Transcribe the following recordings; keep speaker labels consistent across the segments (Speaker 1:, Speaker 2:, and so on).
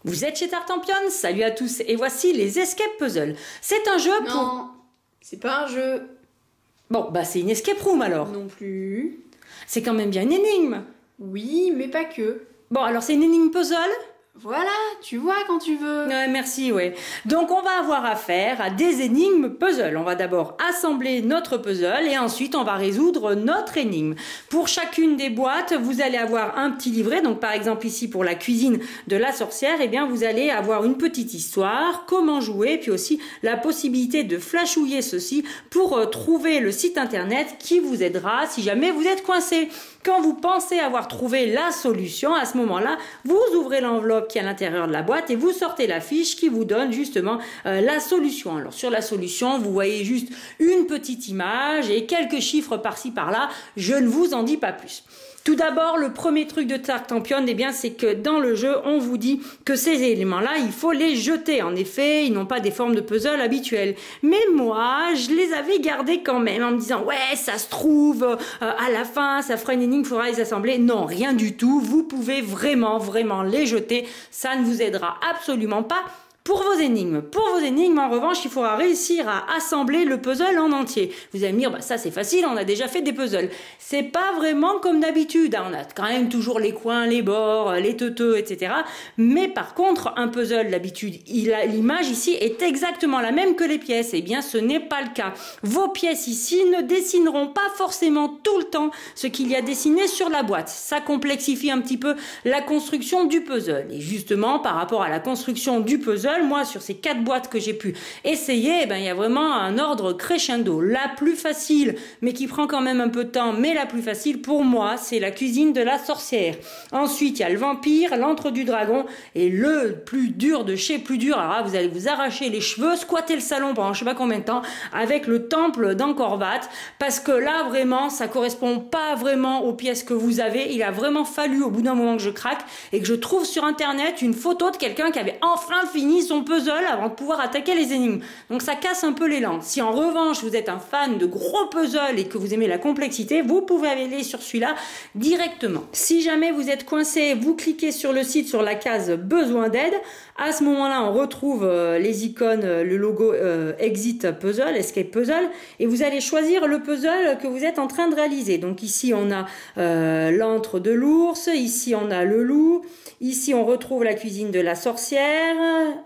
Speaker 1: Vous êtes chez Tartampion, salut à tous et voici les Escape Puzzles. C'est un jeu pour...
Speaker 2: Non, c'est pas un jeu.
Speaker 1: Bon, bah c'est une escape room alors.
Speaker 2: Non plus.
Speaker 1: C'est quand même bien une énigme.
Speaker 2: Oui, mais pas que.
Speaker 1: Bon, alors c'est une énigme puzzle?
Speaker 2: Voilà, tu vois quand tu veux.
Speaker 1: Ouais, merci, ouais. Donc on va avoir affaire à des énigmes puzzle. On va d'abord assembler notre puzzle et ensuite on va résoudre notre énigme. Pour chacune des boîtes, vous allez avoir un petit livret. Donc par exemple ici pour la cuisine de la sorcière, eh bien vous allez avoir une petite histoire, comment jouer, puis aussi la possibilité de flashouiller ceci pour trouver le site internet qui vous aidera si jamais vous êtes coincé. Quand vous pensez avoir trouvé la solution, à ce moment-là, vous ouvrez l'enveloppe qui est à l'intérieur de la boîte et vous sortez la fiche qui vous donne justement la solution. Alors sur la solution, vous voyez juste une petite image et quelques chiffres par-ci par-là. Je ne vous en dis pas plus. Tout d'abord, le premier truc de Tartampion, eh bien, c'est que dans le jeu, on vous dit que ces éléments-là, il faut les jeter. En effet, ils n'ont pas des formes de puzzle habituelles. Mais moi, je les avais gardés quand même en me disant, ouais, ça se trouve, à la fin, ça fera une énigme, il faudra les assembler. Non, rien du tout. Vous pouvez vraiment les jeter. Ça ne vous aidera absolument pas. Pour vos énigmes, en revanche, il faudra réussir à assembler le puzzle en entier. Vous allez me dire, bah ça c'est facile, on a déjà fait des puzzles. C'est pas vraiment comme d'habitude, hein. On a quand même toujours les coins, les bords, les teuteux, etc. Mais par contre, un puzzle d'habitude, l'image ici est exactement la même que les pièces. Eh bien, ce n'est pas le cas. Vos pièces ici ne dessineront pas forcément tout le temps ce qu'il y a dessiné sur la boîte. Ça complexifie un petit peu la construction du puzzle. Et justement, par rapport à la construction du puzzle, moi, sur ces 4 boîtes que j'ai pu essayer, eh ben, il y a vraiment un ordre crescendo. La plus facile, mais qui prend quand même un peu de temps, mais la plus facile pour moi, c'est la cuisine de la sorcière. Ensuite, il y a le vampire, l'antre du dragon, et le plus dur de chez plus dur. Alors là, vous allez vous arracher les cheveux, squatter le salon pendant je sais pas combien de temps, avec le temple d'Angkor-Wat, parce que là, vraiment, ça correspond pas vraiment aux pièces que vous avez. Il a vraiment fallu, au bout d'un moment, que je craque, et que je trouve sur Internet une photo de quelqu'un qui avait enfin fini son puzzle avant de pouvoir attaquer les énigmes. Donc ça casse un peu l'élan. Si en revanche vous êtes un fan de gros puzzles et que vous aimez la complexité, vous pouvez aller sur celui-là directement. Si jamais vous êtes coincé, vous cliquez sur le site sur la case besoin d'aide. À ce moment-là, on retrouve les icônes, le logo Exit Puzzle, Escape Puzzle, et vous allez choisir le puzzle que vous êtes en train de réaliser. Donc ici on a l'antre de l'ours, ici on a le loup, ici on retrouve la cuisine de la sorcière,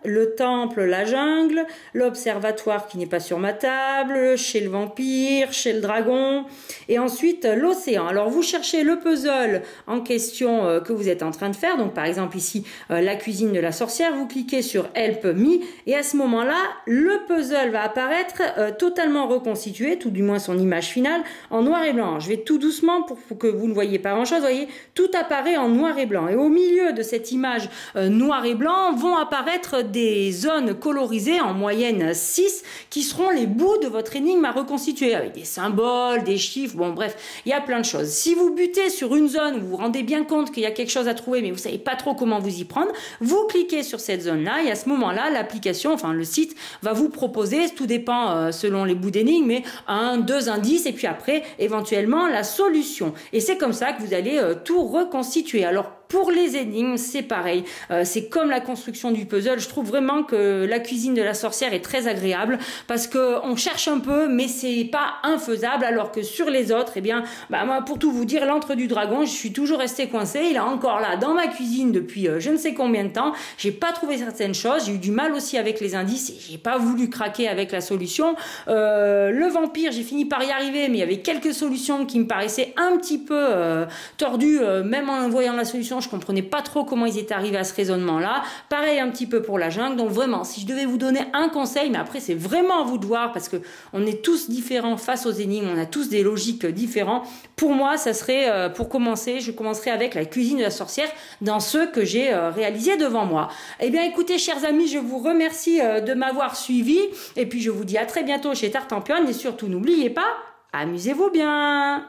Speaker 1: le temple, la jungle, l'observatoire qui n'est pas sur ma table, chez le vampire, chez le dragon, et ensuite l'océan. Alors vous cherchez le puzzle en question que vous êtes en train de faire, donc par exemple ici la cuisine de la sorcière, vous cliquez sur Help Me, et à ce moment-là, le puzzle va apparaître totalement reconstitué, tout du moins son image finale, en noir et blanc. Je vais tout doucement pour que vous ne voyez pas grand-chose, vous voyez, tout apparaît en noir et blanc, et au milieu de cette image noir et blanc vont apparaître des zones colorisées, en moyenne 6, qui seront les bouts de votre énigme à reconstituer, avec des symboles, des chiffres, bon bref, il y a plein de choses. Si vous butez sur une zone où vous vous rendez bien compte qu'il y a quelque chose à trouver, mais vous savez pas trop comment vous y prendre, vous cliquez sur cette zone-là, et à ce moment-là, l'application, enfin le site, va vous proposer, tout dépend selon les bouts d'énigme, mais 1, 2 indices, et puis après, éventuellement, la solution. Et c'est comme ça que vous allez tout reconstituer. Alors, pour les énigmes, c'est pareil. C'est comme la construction du puzzle. Je trouve vraiment que la cuisine de la sorcière est très agréable parce que on cherche un peu, mais c'est pas infaisable. Alors que sur les autres, eh bien, bah moi, pour tout vous dire, l'antre du dragon, je suis toujours restée coincée. Il est encore là dans ma cuisine depuis je ne sais combien de temps. J'ai pas trouvé certaines choses. J'ai eu du mal aussi avec les indices et j'ai pas voulu craquer avec la solution. Le vampire, j'ai fini par y arriver, mais il y avait quelques solutions qui me paraissaient un petit peu tordues, même en voyant la solution. Je comprenais pas trop comment ils étaient arrivés à ce raisonnement-là. Pareil un petit peu pour la jungle. Donc vraiment, si je devais vous donner un conseil, mais après c'est vraiment à vous de voir parce que on est tous différents face aux énigmes, on a tous des logiques différentes. Pour moi, ça serait, pour commencer, je commencerai avec la cuisine de la sorcière dans ceux que j'ai réalisés devant moi. Eh bien écoutez, chers amis, je vous remercie de m'avoir suivi et puis je vous dis à très bientôt chez Tartampion et surtout n'oubliez pas, amusez-vous bien.